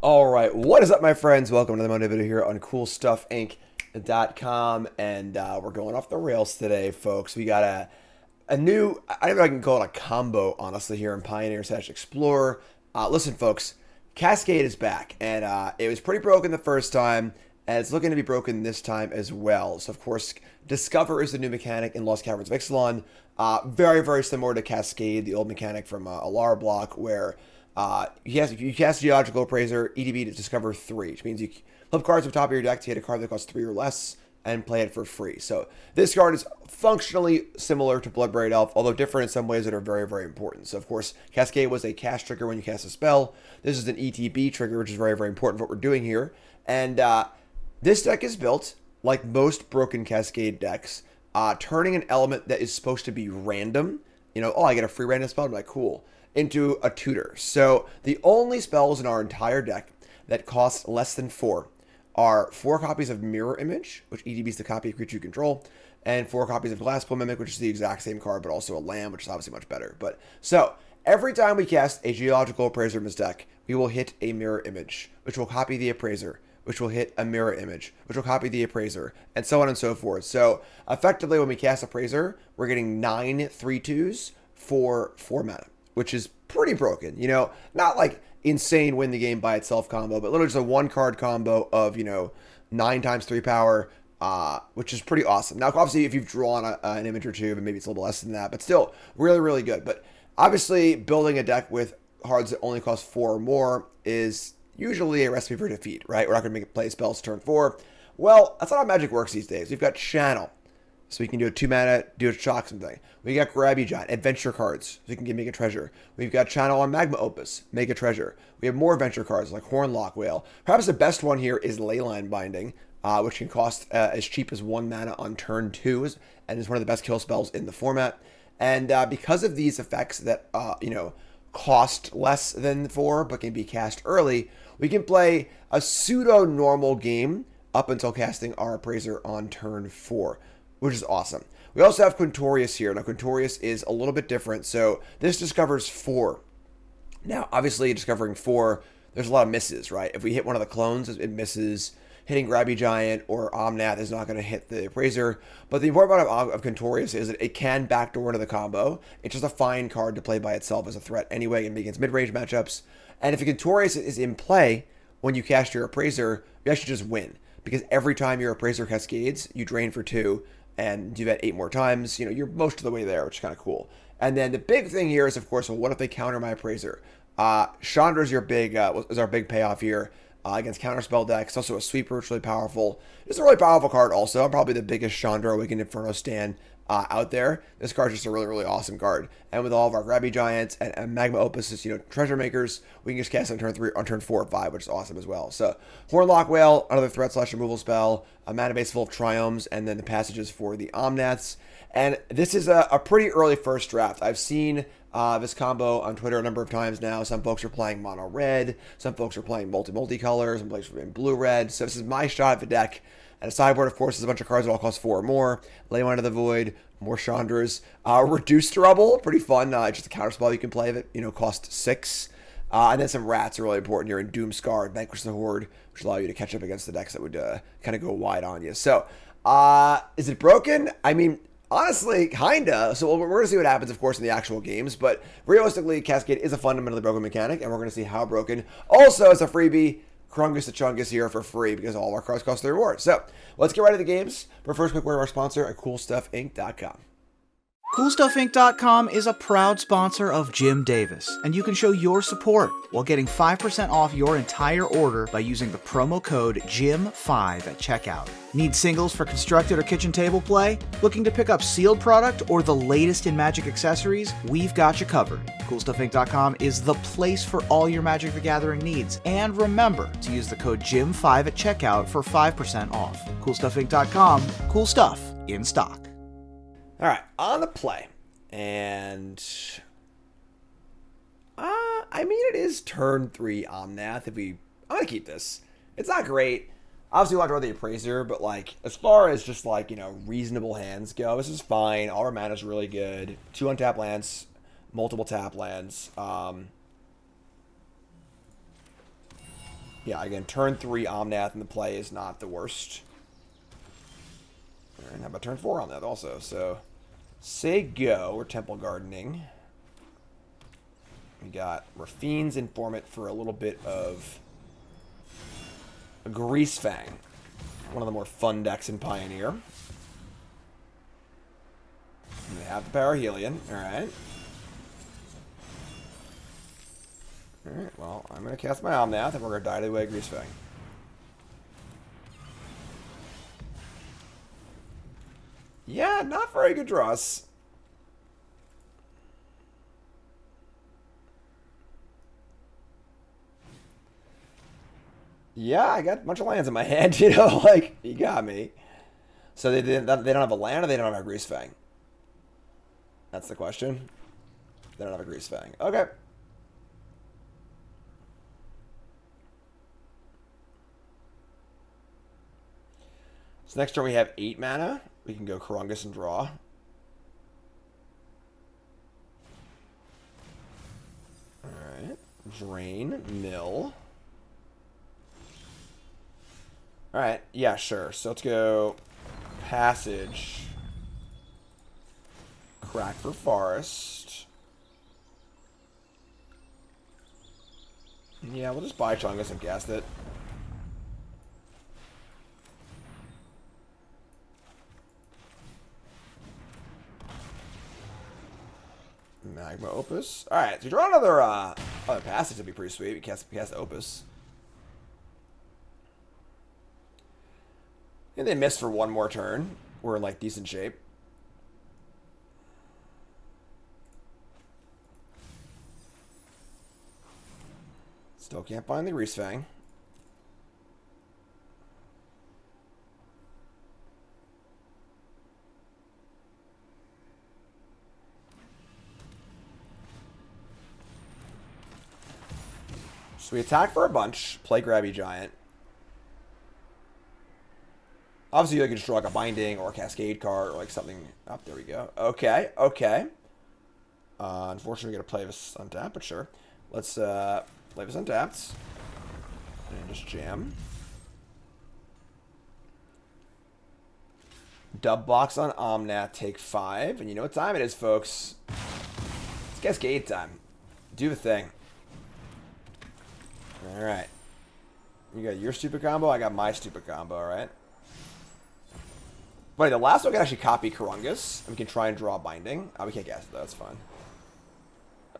Alright, what is up my friends? Welcome to the Monday video here on CoolStuffInc.com, and we're going off the rails today, folks. We got a new, I don't know if I can call it a combo, honestly, here in Pioneer/Explorer. Listen, folks, Cascade is back, and it was pretty broken the first time, and it's looking to be broken this time as well. So, of course, Discover is the new mechanic in Lost Caverns of Ixalan. Very, very similar to Cascade, the old mechanic from Alara block, where you cast Geological Appraiser, EDB to discover 3, which means you flip cards on top of your deck to hit a card that costs 3 or less and play it for free. So this card is functionally similar to Bloodbraid Elf, although different in some ways that are very, very important. So of course, Cascade was a cast trigger when you cast a spell. This is an ETB trigger, which is very, very important for what we're doing here. And this deck is built like most broken Cascade decks, turning an element that is supposed to be random. You know, oh, I get a free random spell. I'm like, cool. Into a tutor. So the only spells in our entire deck that cost less than 4 are 4 copies of Mirror Image, which EDBs the copy of creature you control, and 4 copies of Glasspool Mimic, which is the exact same card, but also a land, which is obviously much better. But so every time we cast a Geological Appraiser in this deck, we will hit a Mirror Image, which will copy the Appraiser, which will hit a Mirror Image, which will copy the Appraiser, and so on and so forth. So effectively, when we cast Appraiser, we're getting 9 3/2s for 4 mana, which is pretty broken. You know, not like insane win the game by itself combo, but literally just a 1-card combo of, you know, 9 times 3 power, which is pretty awesome. Now, obviously, if you've drawn an image or two, maybe it's a little less than that, but still really, really good. But obviously, building a deck with cards that only cost 4 or more is usually a recipe for defeat, right? We're not going to make it play spells turn 4. Well, that's not how Magic works these days. We've got Channel, so we can do a 2 mana, do a shock something. We got Grabby Giant, adventure cards, so we can make a treasure. We've got Channel on Magma Opus, make a treasure. We have more adventure cards like Horned Loch-Whale. Perhaps the best one here is Leyline Binding, which can cost as cheap as 1 mana on turn 2, and is one of the best kill spells in the format. And because of these effects that, you know, cost less than 4, but can be cast early, we can play a pseudo-normal game up until casting our Appraiser on turn 4. Which is awesome. We also have Quintorius here. Now, Quintorius is a little bit different. So, this discovers 4. Now, obviously, discovering 4, there's a lot of misses, right? If we hit one of the clones, it misses. Hitting Grabby Giant or Omnath is not going to hit the Appraiser. But the important part of Quintorius is that it can backdoor into the combo. It's just a fine card to play by itself as a threat anyway against mid-range matchups. And if a Quintorius is in play when you cast your Appraiser, you actually just win. Because every time your Appraiser cascades, you drain for 2. And do that 8 more times, you know, you're most of the way there, which is kind of cool. And then the big thing here is, of course, well, what if they counter my Appraiser? Chandra is our big payoff here against counterspell decks. It's also a sweeper, which is really powerful. It's a really powerful card also. I'm probably the biggest Chandra Awakened Inferno stan out there. This card is just a really, really awesome card. And with all of our Grabby Giants and Magma Opus, you know, treasure makers, we can just cast on turn 3, on turn 4 or 5, which is awesome as well. So, Horned Loch-Whale, another threat / removal spell, a mana base full of Triomes, and then the passages for the Omnaths. And this is a pretty early first draft. I've seen this combo on Twitter a number of times now. Some folks are playing mono red, some folks are playing multi-colors, some folks are playing blue-red. So this is my shot at the deck. And a sideboard, of course, is a bunch of cards that all cost 4 or more. Leyline of the Void, more Chandras. Reduced Rubble, pretty fun. Just a counterspell you can play that, you know, cost 6. And then some rats are really important here in Doomskar and Vanquish the Horde, which allow you to catch up against the decks that would kind of go wide on you. So, is it broken? I mean, honestly, kinda. So we're going to see what happens, of course, in the actual games. But realistically, Cascade is a fundamentally broken mechanic, and we're going to see how broken. Also, as a freebie, Krungus the Chungus here for free because all of our cards cost 3 rewards. So let's get right to the games. But first, quick word of our sponsor at CoolStuffInc.com. CoolStuffInc.com is a proud sponsor of Jim Davis, and you can show your support while getting 5% off your entire order by using the promo code JIM5 at checkout. Need singles for constructed or kitchen table play? Looking to pick up sealed product or the latest in Magic accessories? We've got you covered. CoolStuffInc.com is the place for all your Magic the Gathering needs. And remember to use the code JIM5 at checkout for 5% off. CoolStuffInc.com, cool stuff in stock. All right, on the play, and I mean it is turn 3 Omnath. I'm gonna keep this. It's not great. Obviously, we want to draw the Appraiser, but like as far as just like, you know, reasonable hands go, this is fine. All our mana is really good. 2 untapped lands, multiple tap lands. Yeah, again, turn 3 Omnath in the play is not the worst. And how about turn 4 Omnath also? So, say go. We're Temple Gardening. We got Rafine's Informant for a little bit of a Grease Fang. One of the more fun decks in Pioneer. And they have the Parahelion. Alright. Alright, well, I'm going to cast my Omnath, and we're going to die to the way Grease Fang. Yeah, not very good draws. Yeah, I got a bunch of lands in my hand, you know, like, you got me. So they don't have a land, or they don't have a Grease Fang? That's the question. They don't have a Grease Fang. Okay. So next turn we have 8 mana. We can go Kerungus and draw. Alright. Drain, mill. Alright, yeah, sure. So let's go Passage. Crack for Forest. Yeah, we'll just buy Chungus and cast it. Magma Opus. Alright, so you draw another Passage, that'd be pretty sweet. We cast Opus. And they missed for one more turn. We're in, like, decent shape. Still can't find the Grease Fang. So we attack for a bunch, play Grabby Giant. Obviously, you can just draw like a Binding or a Cascade card or like something. Oh, there we go. Okay, okay. Unfortunately, we got to play this untapped, but sure. Let's play this untapped. And just jam. Dub box on Omnath, take 5. And you know what time it is, folks. It's Cascade time. Do the thing. Alright. You got your stupid combo, I got my stupid combo, alright? But the last one can actually copy Kerungus, and we can try and draw Binding. Oh, we can't cast it though, that's fine. I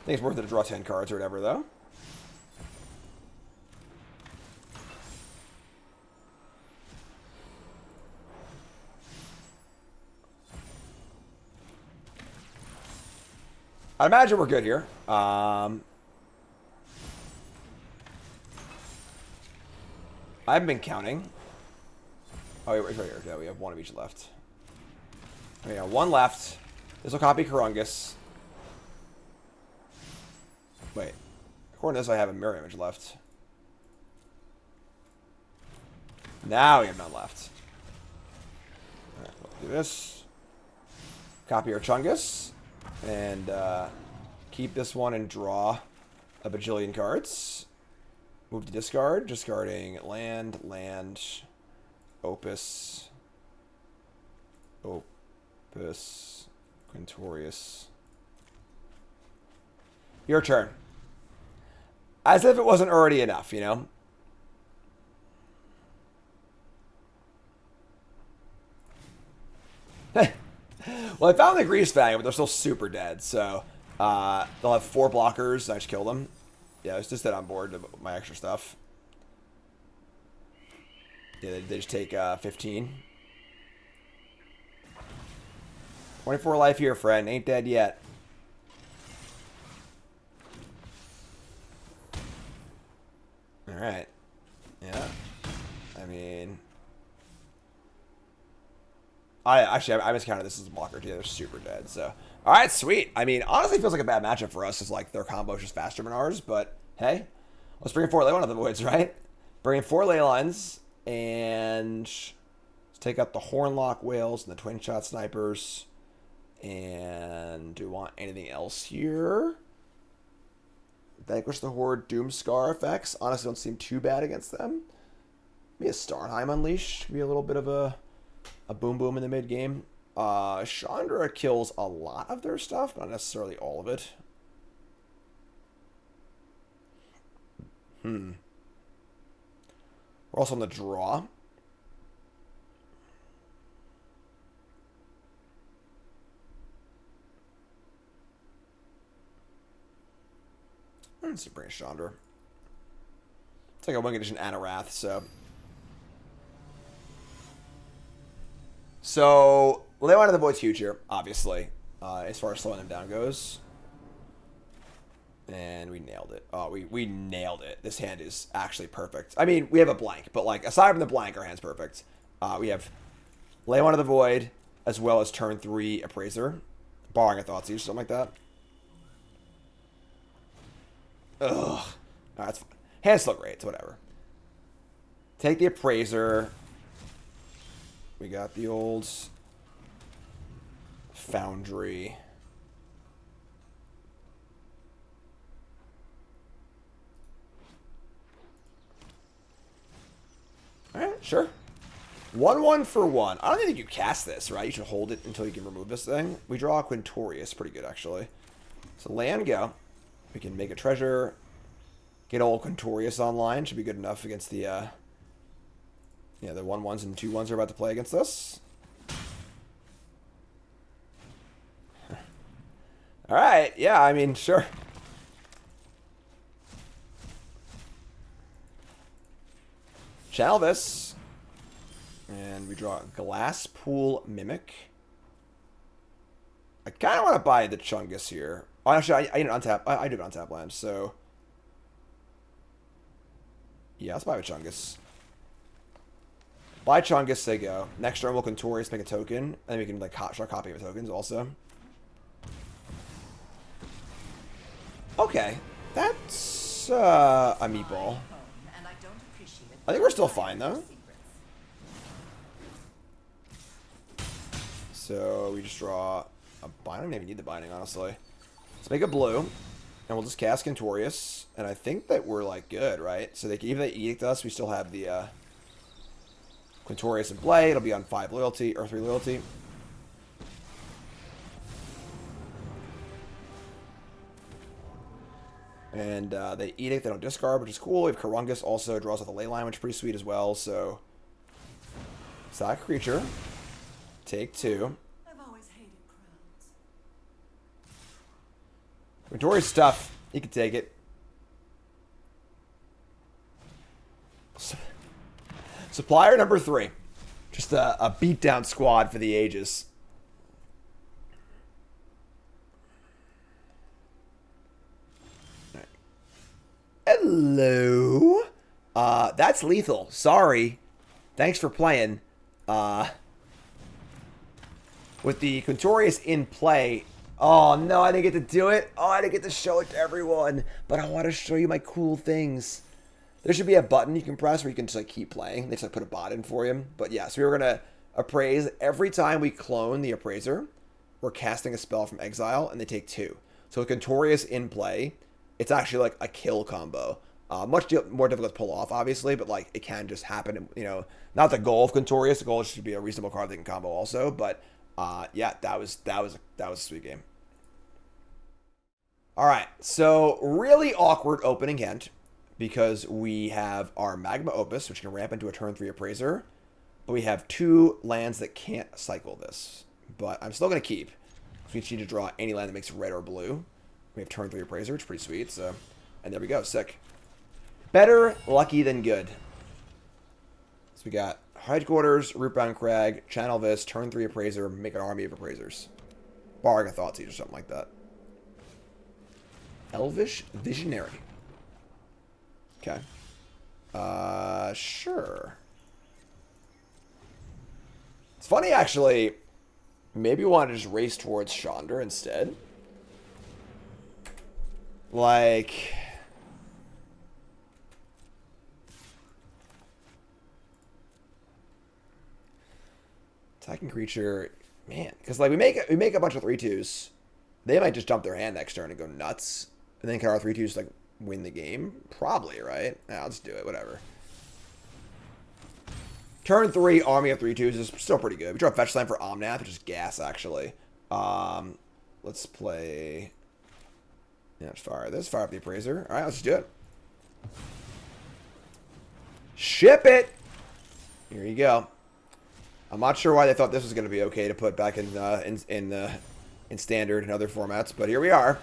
think it's worth it to draw 10 cards or whatever, though. I imagine we're good here. I haven't been counting. Oh, wait, right here. Yeah, we have one of each left. Okay, yeah, one left. This will copy Kerungus. Wait. According to this, I have a mirror image left. Now we have none left. Alright, we'll do this. Copy our Chungus. And keep this one and draw a bajillion cards. Move to discard. Discarding land, Opus, Quintorius. Your turn. As if it wasn't already enough, you know? Well, I found the Grease Fang, but they're still super dead, so they'll have 4 blockers, and I just kill them. Yeah, it's just that on board with my extra stuff. Yeah, they just take 15. 24 life here, friend. Ain't dead yet. Alright. Yeah. I mean... I miscounted this as a blocker too. They're super dead. So, all right, sweet. I mean, honestly, it feels like a bad matchup for us. It's like their combo is just faster than ours. But hey, let's bring in 4 Leyline of the Voids, right? Bring in 4 Leylines and let's take out the Horned Loch-Whales and the Twinshot Snipers And do we want anything else here? Vanquish the Horde, Doomskar effects. Honestly, don't seem too bad against them. Maybe a Starnheim Unleashed. Could be a little bit of a boom boom in the mid game. Chandra kills a lot of their stuff, but not necessarily all of it. We're also on the draw. Let's bring a Chandra. It's like a wing edition Anorath, So, Leyline of the Void's huge here, obviously, as far as slowing them down goes. And we nailed it. Oh, we nailed it. This hand is actually perfect. I mean, we have a blank, but like aside from the blank, our hand's perfect. We have Leyline of the Void, as well as turn 3 Appraiser, barring a Thoughtseize or something like that. Ugh. Alright, that's fine. Hand's still great, so whatever. Take the Appraiser. We got the old Foundry. Alright, sure. 1-1 for 1. I don't think you cast this, right? You should hold it until you can remove this thing. We draw a Quintorius. Pretty good, actually. So land go. We can make a treasure. Get old Quintorius online. Should be good enough against the, yeah, the 1-1s and 2-1s are about to play against us. Alright, yeah, I mean, sure. Channel this. And we draw Glasspool Mimic. I kind of want to buy the Chungus here. Oh, actually, I need an untap. I do have an untap land, so... Yeah, let's buy a Chungus. Buy Chungus, they go. Next turn, we'll Quintorius, make a token. And we can, like, start copying the tokens also. Okay. That's, a meatball. I think we're still fine, though. So, we just draw a binding. I don't even need the binding, honestly. Let's make a blue. And we'll just cast Quintorius. And I think that we're, like, good, right? So, even if they edict us, we still have the, Quintorius in play. It'll be on 5 loyalty, or 3 loyalty. And they edict, they don't discard, which is cool. We have Kerungus also draws off the Leyline, which is pretty sweet as well. So, sack creature. Take 2. I've always hated crowds. Quintorius stuff. He can take it. Supplier number 3. Just a beatdown squad for the ages. Right. Hello. That's lethal. Sorry. Thanks for playing. With the Quintorius in play. Oh, no, I didn't get to do it. Oh, I didn't get to show it to everyone. But I want to show you my cool things. There should be a button you can press where you can just, like, keep playing. They just, like, put a bot in for you. But, yeah, so we were going to appraise. Every time we clone the Appraiser, we're casting a spell from exile, and they take 2. So with Quintorius in play, it's actually, like, a kill combo. Much more difficult to pull off, obviously, but, like, it can just happen. You know, not the goal of Quintorius. The goal is to be a reasonable card that can combo also. But, yeah, that was a sweet game. All right, so really awkward opening hand. Because we have our Magma Opus, which can ramp into a turn 3 Appraiser. But we have 2 lands that can't cycle this. But I'm still going to keep. So we just need to draw any land that makes red or blue. We have turn 3 Appraiser, which is pretty sweet. So, and there we go, sick. Better lucky than good. So we got Headquarters, Rootbound Crag, Channel this, turn 3 Appraiser, make an army of Appraisers. Barring a Thoughtseize or something like that. Elvish Visionary. Okay. Sure. It's funny, actually. Maybe we want to just race towards Chandra instead. Like... Attacking creature. Man, because like we make a bunch of 3/2s. They might just dump their hand next turn and go nuts. And then can our 3/2s like win the game? Probably, right? Nah, let's do it. Whatever. Turn 3, army of 3/2s is still pretty good. We draw a fetch line for Omnath, which is gas, actually. Let's play... Yeah, let's fire this. Fire up the Appraiser. All right, let's do it. Ship it! Here you go. I'm not sure why they thought this was going to be okay to put back in Standard and other formats, but here we are.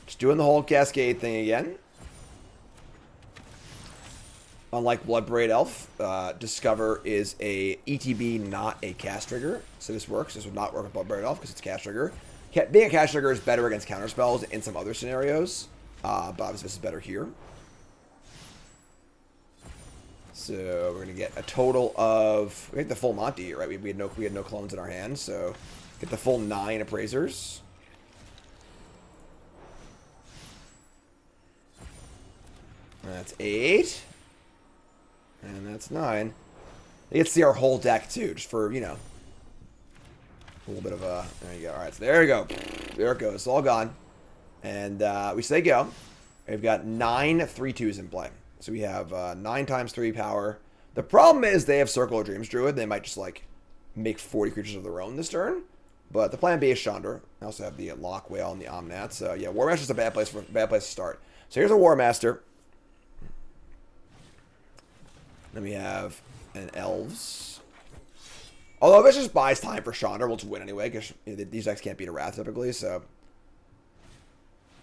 Just doing the whole Cascade thing again. Unlike Bloodbraid Elf, Discover is a ETB, not a cast trigger. So this works. This would not work with Bloodbraid Elf because it's a cast trigger. Being a cast trigger is better against counterspells in some other scenarios. But obviously this is better here. So we're going to get a total of... We get the full Monty, right? We had no clones in our hand, so... Get the full 9 Appraisers. That's 8. And that's 9. You get to see our whole deck, too, just for, you know, a little bit of a... There you go. All right, so there you go. There it goes. It's all gone. And we say go. We've got 9 3/2s in play. So we have 9 times 3 power. The problem is they have Circle of Dreams Druid. They might just, like, make 40 creatures of their own this turn. But the plan B is Chandra. I also have the Loch-Whale and the Omnath. So, yeah, War Master's a bad place to start. So here's a War Master. Then we have an Elves. Although if this just buys time for Chandra, we'll just win anyway, because these decks can't beat a Wrath typically, so.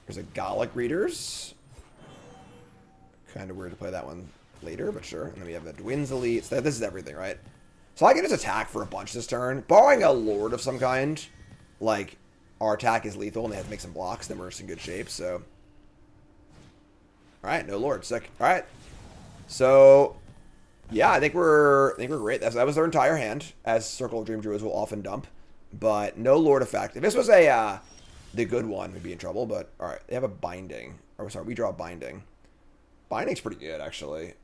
There's a Gallic Readers. Kind of weird to play that one later, but sure. And then we have the Dwin's Elite. So this is everything, right? So I can just attack for a bunch this turn. Barring a Lord of some kind, like, our attack is lethal and they have to make some blocks, then we're just in good shape, so. Alright, no Lord. Sick. Alright. So, yeah, I think we're great. That was their entire hand, as Circle of Dream Druids will often dump. But no Lord effect. If this was a the good one, we'd be in trouble, but alright, they have a Binding. Or sorry, we draw a Binding. Binding's pretty good, actually.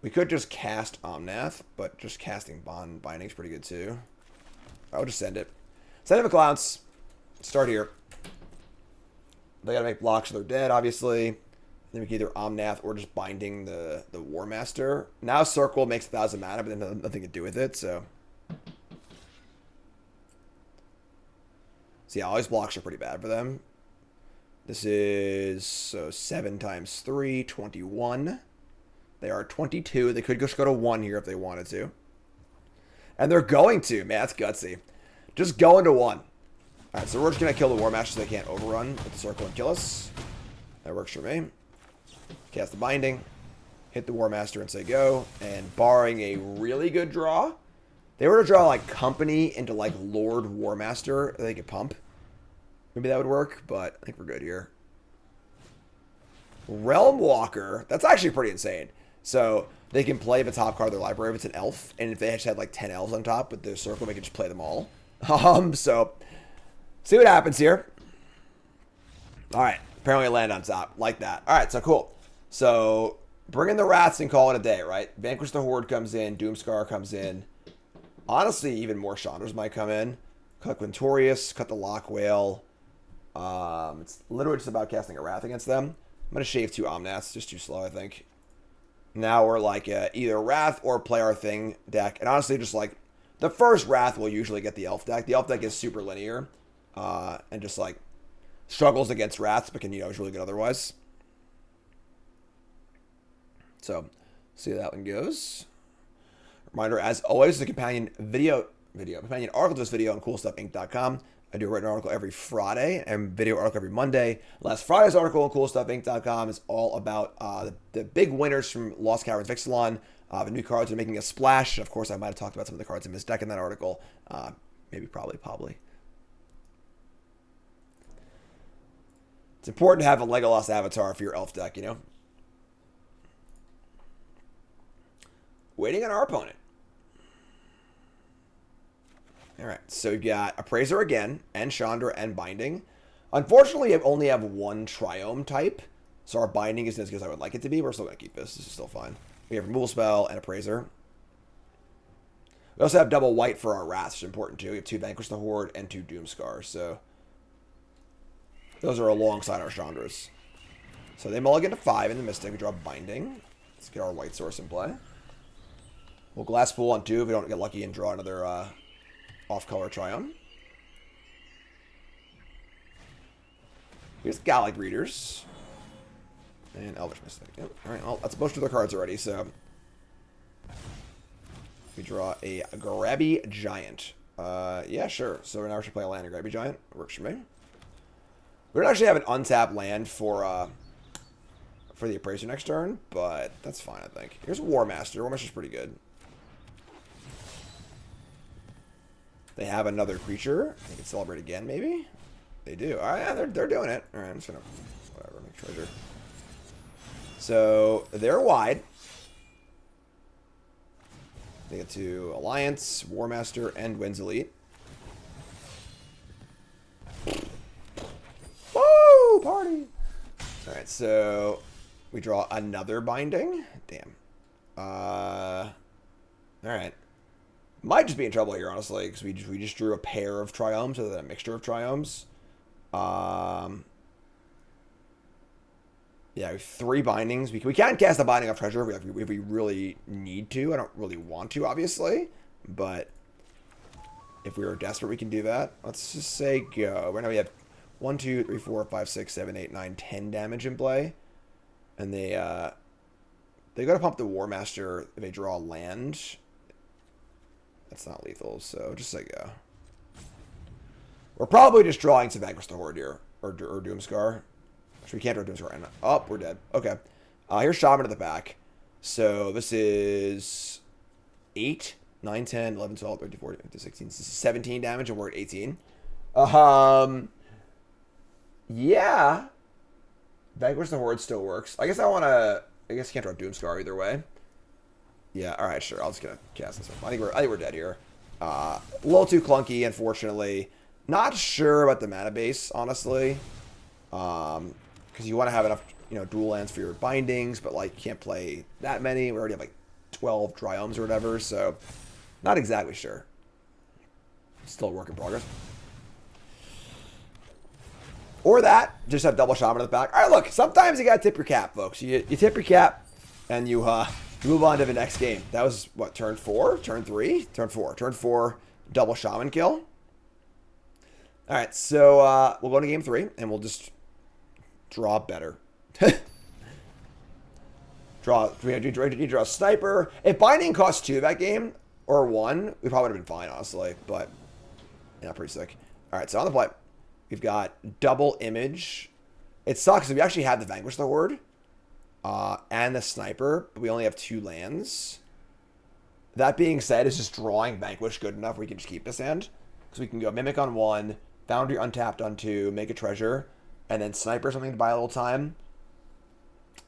We could just cast Omnath, but just casting Binding's pretty good too. I would just send it. Send him a Clounce. Start here. They gotta make blocks or they're dead, obviously. Then we can either Omnath or just Binding the War Master. Now Circle makes 1,000 mana, but then nothing to do with it, so. So yeah, all these blocks are pretty bad for them. This is, so 7 times 3, 21. They are 22. They could just go to 1 here if they wanted to. And they're going to. Man, that's gutsy. Just going to 1. Alright, so we're just going to kill the War Master so they can't overrun with the Circle and kill us. That works for me. Cast the Binding. Hit the War Master and say go. And barring a really good draw, if they were to draw like Company into like Lord War Master, they could pump. Maybe that would work, but I think we're good here. Realm Walker. That's actually pretty insane. So they can play the top card of their library if it's an elf, and if they actually had like 10 elves on top with their circle, they can just play them all. So see what happens here. All right, apparently I land on top like that. All right, so cool. So bring in the Wraths and call it a day, right? Vanquish the Horde comes in, Doomskar comes in. Honestly, even more Chandras might come in. Cut Quintorius, cut the Loch-Whale. It's literally just about casting a Wrath against them. I'm gonna shave 2 Omnaths, just too slow, I think. Now we're like either Wrath or play our thing deck. And honestly, just like the first Wrath will usually get the Elf deck. The Elf deck is super linear and just like struggles against Wraths, but can, you know, is really good otherwise. So, see how that one goes. Reminder, as always, the companion article to this video on CoolStuffInc.com. I do a written article every Friday and video article every Monday. Last Friday's article on CoolStuffInc.com is all about the big winners from Lost Caverns Vixalan. The new cards are making a splash. Of course, I might have talked about some of the cards in this deck in that article. Maybe, probably. It's important to have a Legolas avatar for your elf deck, you know? Waiting on our opponent. Alright, so we've got Appraiser again, and Chandra, and Binding. Unfortunately, I only have 1 Triome type, so our Binding isn't as good as I would like it to be. We're still going to keep this. This is still fine. We have Removal Spell and Appraiser. We also have double white for our Wraths, which is important too. We have 2 Vanquish the Horde and 2 Doomskar, so those are alongside our Chandras. So they mulligan to 5 in the Mystic. We draw Binding. Let's get our white source in play. We'll Glasspool on 2 if we don't get lucky and draw another off-color Triome. Here's Gallic Readers. And Elvish Mystic. Yep. Alright, well, that's most of their cards already, so we draw a Grabby Giant. Yeah, sure. So now we should play a land of Grabby Giant. Works for me. We don't actually have an untapped land for the Appraiser next turn, but that's fine, I think. Here's War Master. War Master's pretty good. They have another creature. They can celebrate again, maybe? They do. All right, yeah, they're doing it. All right, I'm just going to, whatever, make treasure. So, they're wide. They get to Alliance, War Master, and Winds Elite. Woo! Party! All right, so we draw another Binding. Damn. All right. Might just be in trouble here, honestly, because we just drew a pair of Triomes rather than a mixture of Triomes. Yeah, we have 3 Bindings. We can cast a Binding off Treasure if we really need to. I don't really want to, obviously, but if we were desperate, we can do that. Let's just say go. Right now we have 1, 2, 3, 4, 5, 6, 7, 8, 9, 10 damage in play, and they got to pump the War Master if they draw land. That's not lethal, so just say go. We're probably just drawing some Vanquish the Horde here, or Doomskar. Actually, we can't draw Doomskar. And oh, we're dead. Okay. Here's Shaman at the back. So this is 8, 9, 10, 11, 12, 13, 14, 15, 16, 17 damage, and we're at 18. Yeah. Vanquish the Horde still works. I guess I can't draw Doomskar either way. Yeah, alright, sure. I'm just going to cast this one. I think we're dead here. A little too clunky, unfortunately. Not sure about the mana base, honestly. Because you want to have enough, dual lands for your bindings, but, like, you can't play that many. We already have, like, 12 Triomes or whatever, so not exactly sure. Still a work in progress. Or that, just have double Shaman in the back. Alright, look, sometimes you gotta tip your cap, folks. You tip your cap, and you move on to the next game. That was, what, turn 4? Turn 3? Turn 4. Turn 4, double Shaman kill. Alright, so we'll go to game 3, and we'll just draw better. draw a Sniper. If Binding costs 2 that game, or 1, we probably would have been fine, honestly. But, yeah, pretty sick. Alright, so on the play, we've got double Image. It sucks, because we actually had the Vanquish the Horde. And the Sniper, but we only have 2 lands. That being said, is just drawing Vanquish good enough we can just keep this hand? Because we can go Mimic on 1, Foundry untapped on 2, make a treasure, and then Sniper something to buy a little time.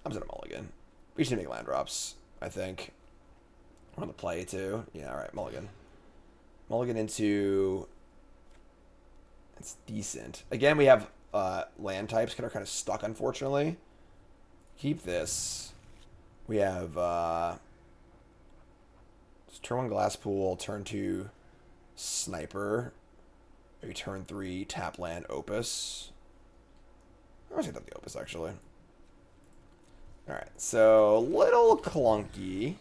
I'm just gonna mulligan. We just need to make land drops, I think. We're on the play too. Yeah, alright, mulligan. Mulligan into... It's decent. Again, we have land types that are kind of stuck, unfortunately. Keep this. We have turn 1 Glasspool, turn 2 Sniper, maybe turn 3 tap land Opus. I'm gonna take the Opus actually. Alright, so little clunky.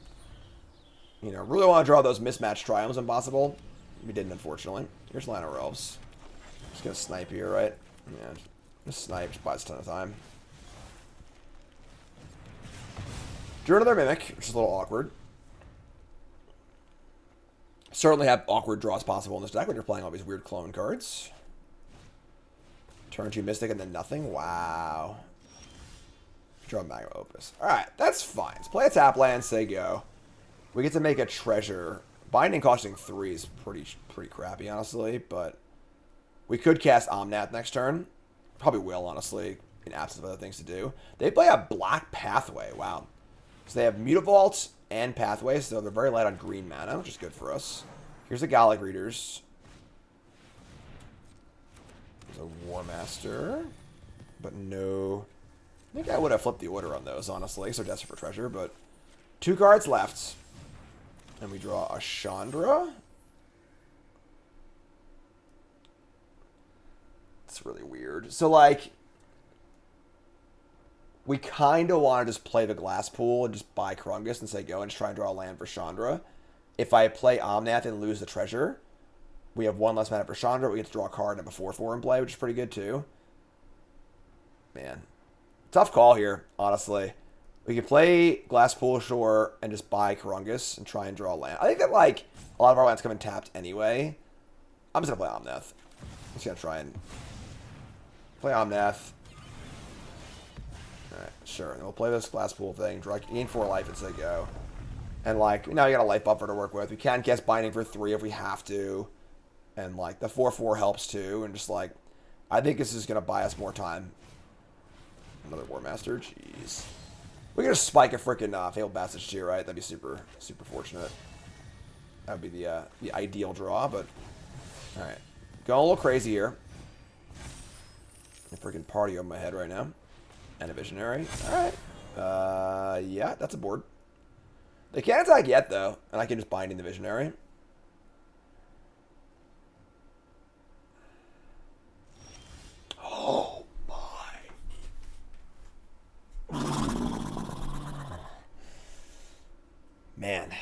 Really want to draw those mismatched Triomes when possible. We didn't, unfortunately. Here's Line of Elves. Just gonna snipe here, right? Yeah, just snipe, just buys a ton of time. Drew another Mimic, which is a little awkward. Certainly have awkward draws possible in this deck when you're playing all these weird clone cards. Turn 2 Mystic and then nothing. Wow. Draw Magma Opus. Alright, that's fine. Let's play a tap land, say go. We get to make a treasure. Binding costing 3 is pretty crappy, honestly, but we could cast Omnath next turn. Probably will, honestly, in absence of other things to do. They play a black Pathway. Wow. So they have Mutavault and Pathway, so they're very light on green mana, which is good for us. Here's the Gallic Readers. There's a War Master, but no... I think I would have flipped the order on those, honestly, so desperate for treasure, but 2 cards left. And we draw a Chandra. It's really weird. So, like, we kind of want to just play the Glasspool and just buy Krungus and say go and just try and draw a land for Chandra. If I play Omnath and lose the treasure, we have one less mana for Chandra. We get to draw a card and have a 4/4 in play, which is pretty good too. Man. Tough call here, honestly. We could play Glasspool Shore and just buy Krungus and try and draw a land. I think that, like, a lot of our lands come in tapped anyway. I'm just going to play Omnath. I'm just going to try and play Omnath. Alright, sure. And we'll play this Glasspool thing. Gain 4 life and say go. And, like, now we got a life buffer to work with. We can cast Binding for 3 if we have to. And, like, the 4/4 helps too. And just, like, I think this is going to buy us more time. Another War Master. Jeez. We can just spike a freaking Fabled Passage too, right? That'd be super, super fortunate. That would be the ideal draw, but... Alright. Going a little crazy here. A freaking party over my head right now. And a Visionary. Alright. Yeah, that's a board. They can't attack yet, though. And I can just bind in the Visionary. Oh, my. Man.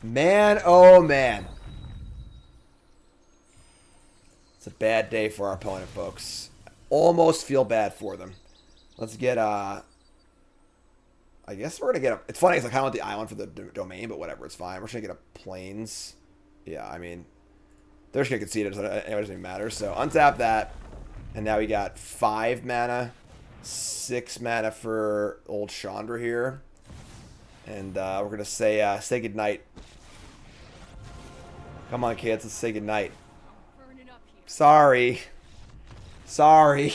Man, oh, man. It's a bad day for our opponent, folks. Almost feel bad for them. Let's get, I guess we're going to get a... It's funny, it's like, I want the island for the domain, but whatever, it's fine. We're just going to get a plains. Yeah, I mean, they're just going to concede it. It doesn't even matter. So, untap that. And now we got 5 mana, 6 mana for old Chandra here. And we're going to say goodnight. Come on, kids, let's say goodnight. Sorry. Sorry.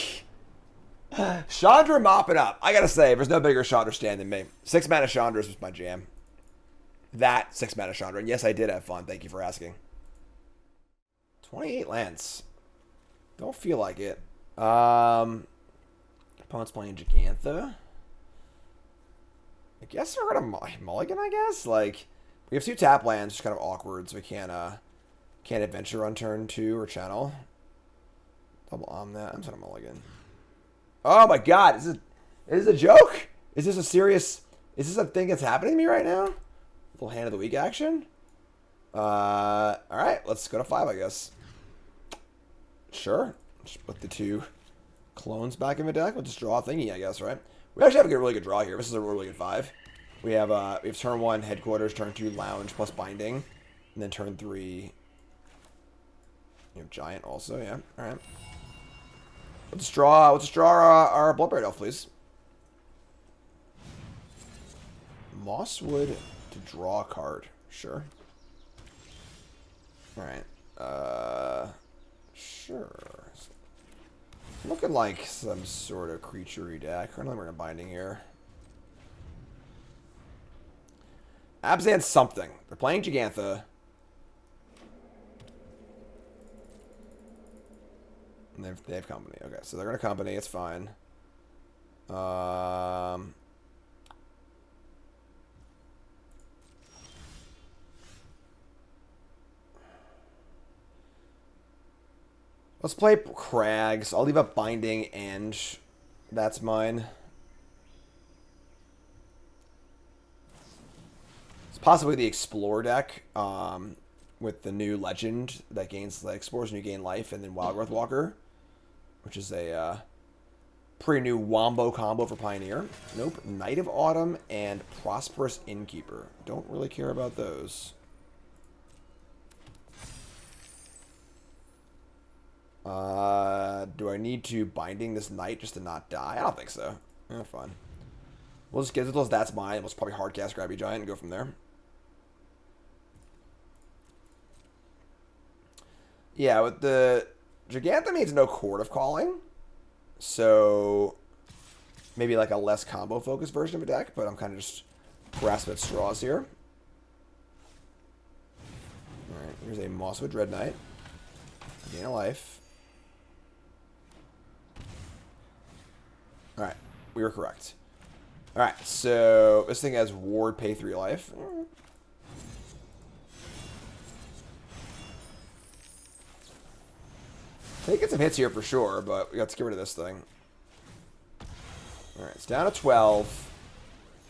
Chandra mopping up. I gotta say, there's no bigger Chandra stand than me. 6 mana Chandra was my jam. That 6 mana Chandra. And yes, I did have fun. Thank you for asking. 28 lands. Don't feel like it. Opponent's playing Gigantha. I guess we're gonna mulligan, I guess? Like, we have 2 tap lands, just kind of awkward, so we can't adventure on turn 2 or channel. Double Omnath. I'm just gonna mulligan. Oh my god, is this a joke? Is this a serious... Is this a thing that's happening to me right now? Little hand of the week action? Alright, let's go to 5, I guess. Sure. Just put the 2 clones back in the deck. We'll just draw a thingy, I guess, right? We actually have a really good draw here. This is a really good 5. We have turn 1, Headquarters, turn 2, Lounge, plus Binding. And then turn 3... You have Giant also, yeah. Alright. Let's draw our Bloodbraid Elf, please. Mosswood to draw a card. Sure. Alright. Sure. Looking like some sort of creature-y deck. I don't know we're going to Binding here. Abzan something. They're playing Gigantha. And they have company. Okay, so they're going to company. It's fine. Let's play Crags. I'll leave up Binding and that's mine. It's possibly the Explore deck with the new Legend that gains like Explores and you gain life, and then Wildgrowth Walker, which is a pretty new wombo combo for Pioneer. Nope. Knight of Autumn and Prosperous Innkeeper. Don't really care about those. Do I need to Binding this Knight just to not die? I don't think so. Yeah, fine. We'll just get those. That's mine. We'll probably hardcast Grabby Giant and go from there. Yeah, with the Gigantha means no Court of Calling. So maybe like a less combo focused version of a deck, but I'm kind of just grasping at straws here. Alright, here's a Mosswood Dread Knight. Gain a life. Alright, we were correct. Alright, so this thing has Ward, pay 3 life. Taking some hits here for sure, but we got to get rid of this thing. Alright, it's down to 12.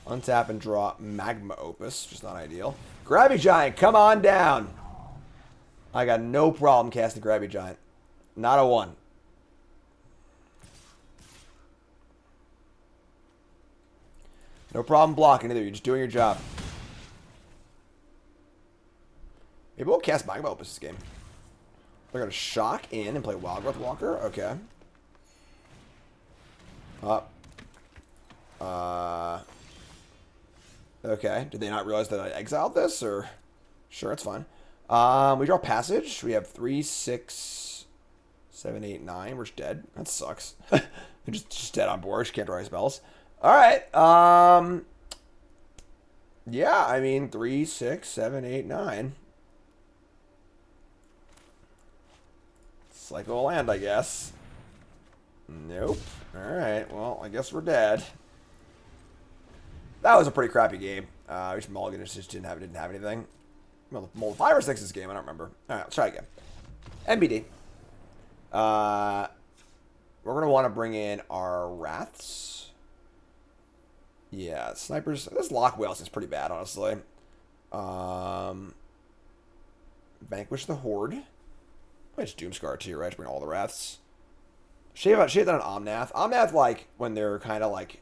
Untap and draw Magma Opus, which is not ideal. Grabby Giant, come on down. I got no problem casting Grabby Giant. Not a 1. No problem blocking either. You're just doing your job. Maybe we'll cast Magma Opus this game. They're going to shock in and play Wild Growth Walker. Okay. Okay. Did they not realize that I exiled this? Or sure, it's fine. We draw Passage. We have 3, 6, 7, 8, 9. We're just dead. That sucks. We're just dead on board. She can't draw any spells. Alright. Yeah, I mean 3, 6, 7, 8, 9. Cycle of land, I guess. Nope. Alright, well, I guess we're dead. That was a pretty crappy game. We just mulligan just didn't have anything. Well, 5 or 6 this game, I don't remember. Alright, let's try again. NBD. We're gonna want to bring in our Wraths. Yeah, snipers. This Loch-Whale is pretty bad, honestly. Vanquish the Horde. I just Doomskar too, right? To bring all the Wraths. Shave that on Omnath. Omnath, like, when they're kind of, like,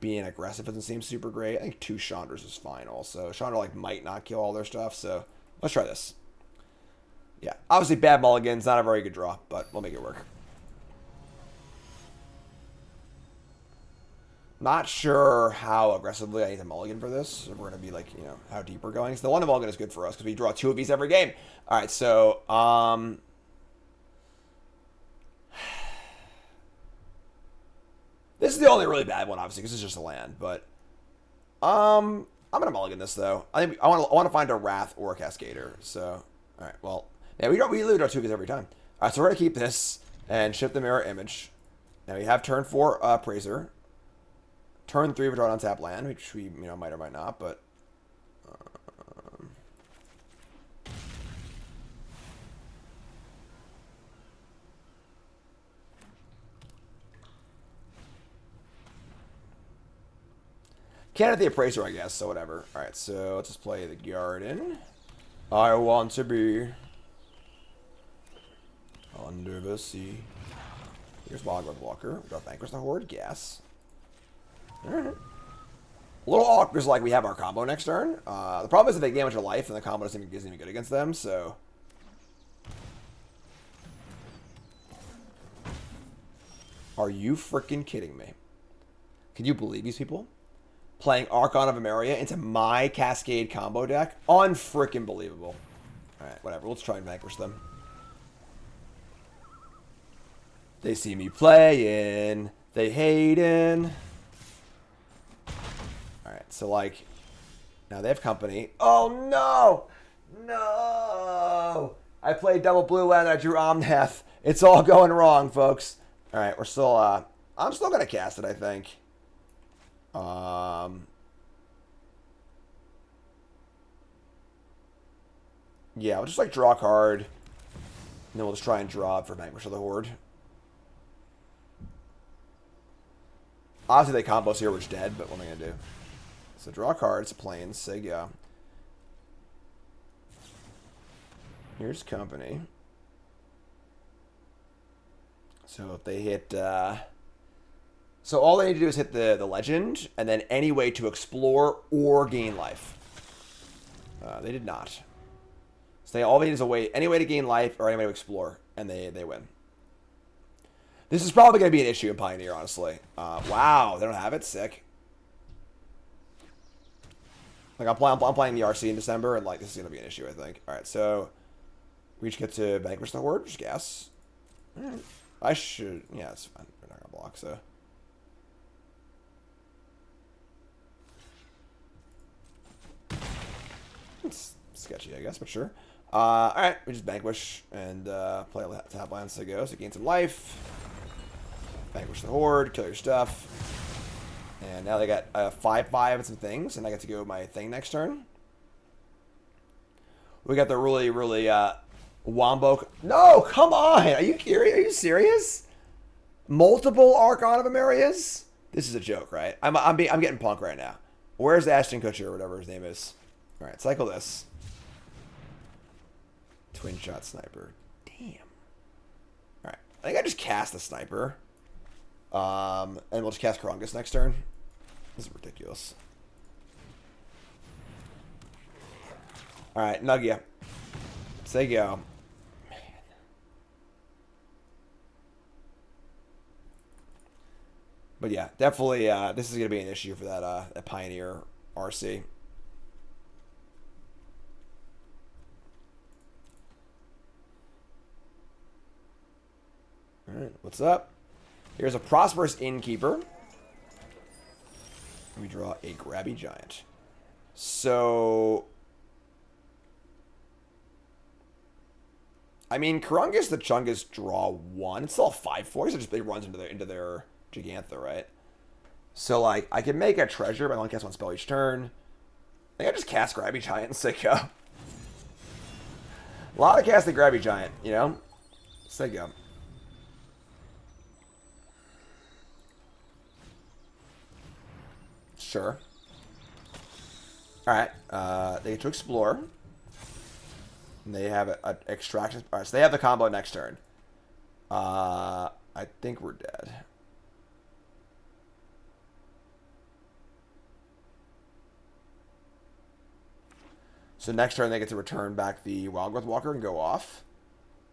being aggressive doesn't seem super great. I think 2 Chandras is fine also. Chandra, like, might not kill all their stuff, so let's try this. Yeah, obviously bad mulligans, not a very good draw, but we'll make it work. Not sure how aggressively I need to mulligan for this. If we're going to be, like, you know, how deep we're going. So the one mulligan is good for us because we draw 2 of these every game. All right, so, this is the only really bad one, obviously, because it's just a land. But, I'm going to mulligan this, though. I think I want to find a Wrath or a Cascader. So, all right, well, yeah, we lose our 2 of these every time. All right, so we're going to keep this and shift the mirror image. Now, we have turn 4 Appraiser. Turn 3 we draw on tap land, which we might or might not, but Candidate the Appraiser, I guess, so whatever. Alright, so let's just play the Garden. I want to be under the sea. Here's Wild Growth Walker. We got Vanquish the Horde, Gas. Alright. A little awkward because, like, we have our combo next turn. The problem is if they gain a bunch of life, then the combo isn't even good against them, so. Are you freaking kidding me? Can you believe these people? Playing Archon of Emeria into my Cascade combo deck? Unfreaking believable. Alright, whatever. Let's try and vanquish them. They see me playing. They hating. Alright, so, like, now they have company. Oh, no! No! I played double blue land and I drew Omnath. It's all going wrong, folks. Alright, we're still, I'm still going to cast it, I think. Yeah, we'll just, like, draw a card. And then we'll just try and draw it for Vanquish of the Horde. Obviously, they combos here, which dead, but what am I going to do? So draw a card, it's a plains, say go. Here's company. So if they hit, so all they need to do is hit the legend, and then any way to explore or gain life. They did not. So all they need is any way to gain life or any way to explore, and they win. This is probably going to be an issue in Pioneer, honestly. Wow, they don't have it? Sick. Like, I'm playing the RC in December, and, like, this is going to be an issue, I think. Alright, so we just get to Vanquish the Horde, just guess. Alright. I should, yeah, it's fine. We're not going to block, so. It's sketchy, I guess, but sure. Alright, we just Vanquish and play a tap lands to go, so gain some life. Vanquish the Horde, kill your stuff. And now they got 5/5 and some things, and I get to go my thing next turn. We got the really Wombo. No, come on. Are you curious? Are you serious? Multiple Archon of Amerias? This is a joke, right? I'm getting punk right now. Where's Ashton Kutcher or whatever his name is? All right, cycle this. Twinshot Sniper. Damn. All right, I think I just cast the Sniper. And we'll just cast Karungus next turn. This is ridiculous. All right, Nugia. Say go. Man. But yeah, definitely this is going to be an issue for that Pioneer RC. All right, what's up? Here's a Prosperous Innkeeper. We draw a Grabby Giant. So, I mean, Karungus the Chungus draw 1. It's still a 5/4. So it just it runs into their Gigantha, right? So like I can make a treasure, but I only cast 1 spell each turn. I think I just cast Grabby Giant and say go. A lot of casting Grabby Giant, you know? Say go. Sure. Alright. They get to explore. And they have an extraction. Alright, so they have the combo next turn. I think we're dead. So next turn they get to return back the Wildgrowth Walker and go off.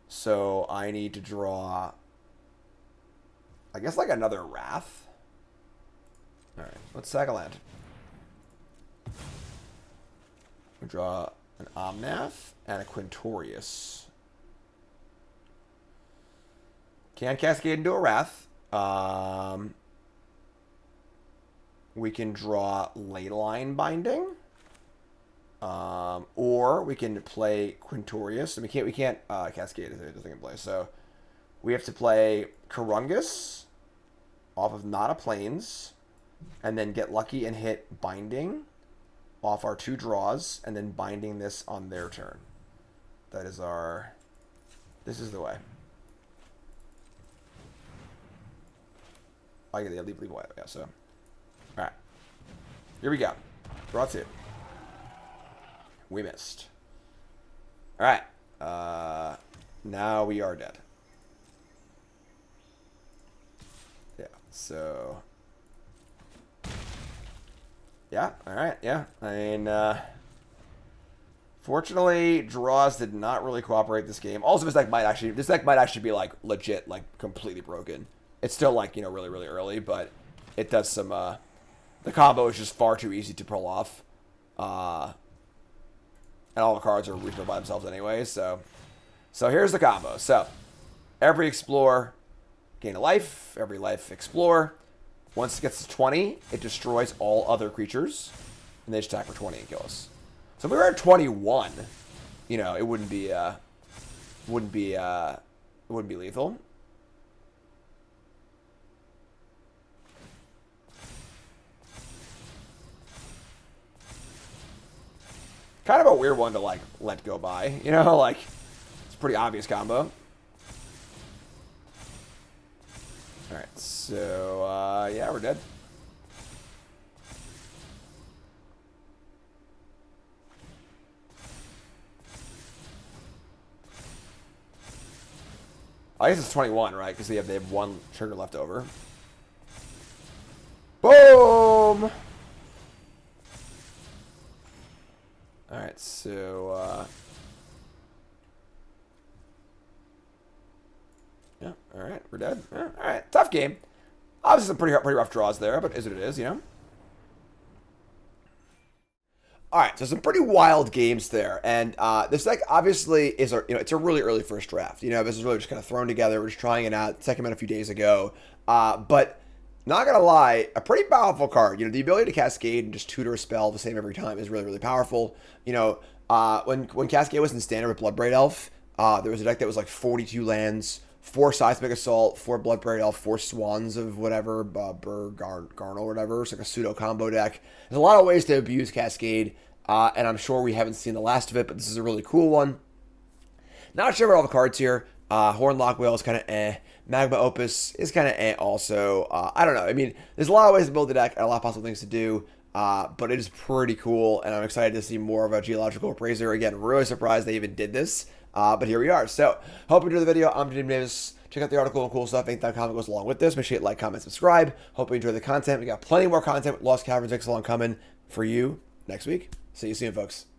So I need to draw, I guess, like another Wrath. Alright, let's sack a land. We draw an Omnath and a Quintorius. Can Cascade into a Wrath. We can draw Leyline Binding. Or we can play Quintorius. And we can't Cascade, it doesn't get play. So we have to play Karungus off of Not a Plains. And then get lucky and hit Binding off our 2 draws, and then binding this on their turn. That is our... This is the way. Oh, yeah, leave away. Yeah, so... Alright. Here we go. Draw 2. We missed. Alright. Now we are dead. Yeah, so... Yeah, alright, yeah. I mean, fortunately, draws did not really cooperate this game. Also, this deck might actually be, like, legit, like, completely broken. It's still, like, you know, really, really early, but it does some, the combo is just far too easy to pull off. And all the cards are reasonable by themselves anyway, so here's the combo. So, every Explore, gain a life. Every life, Explore. Once it gets to 20, it destroys all other creatures, and they just attack for 20 and kill us. So if we were at 21, you know, it wouldn't be lethal. Kind of a weird one to, like, let go by, you know, like, it's a pretty obvious combo. Alright, so, yeah, we're dead. I guess it's 21, right? Because they have 1 trigger left over. Boom! Alright, so, yeah, alright, we're dead. Yeah, alright, tough game. Obviously some pretty rough draws there, but is what it is, you know? Alright, so some pretty wild games there. And this deck obviously is, it's a really early first draft. You know, this is really just kind of thrown together. We're just trying it out. Second out a few days ago. But not gonna lie, a pretty powerful card. You know, the ability to Cascade and just tutor a spell the same every time is really, really powerful. You know, when Cascade was in Standard with Bloodbraid Elf, there was a deck that was like 42 lands, 4 Seismic Assault, 4 Bloodbraid Elf, 4 Swans of whatever, Garnal or whatever. It's like a pseudo combo deck. There's a lot of ways to abuse Cascade, and I'm sure we haven't seen the last of it, but this is a really cool one. Not sure about all the cards here. Horned Loch-Whale is kind of eh. Magma Opus is kind of eh also. I don't know. I mean, there's a lot of ways to build the deck and a lot of possible things to do. But it is pretty cool, and I'm excited to see more of a Geological Appraiser. Again, really surprised they even did this, but here we are. So, hope you enjoyed the video. I'm Jim Davis. Check out the article and cool stuff. Ink.com goes along with this. Make sure you like, comment, subscribe. Hope you enjoy the content. We got plenty more content with Lost Caverns X along coming for you next week. See you soon, folks.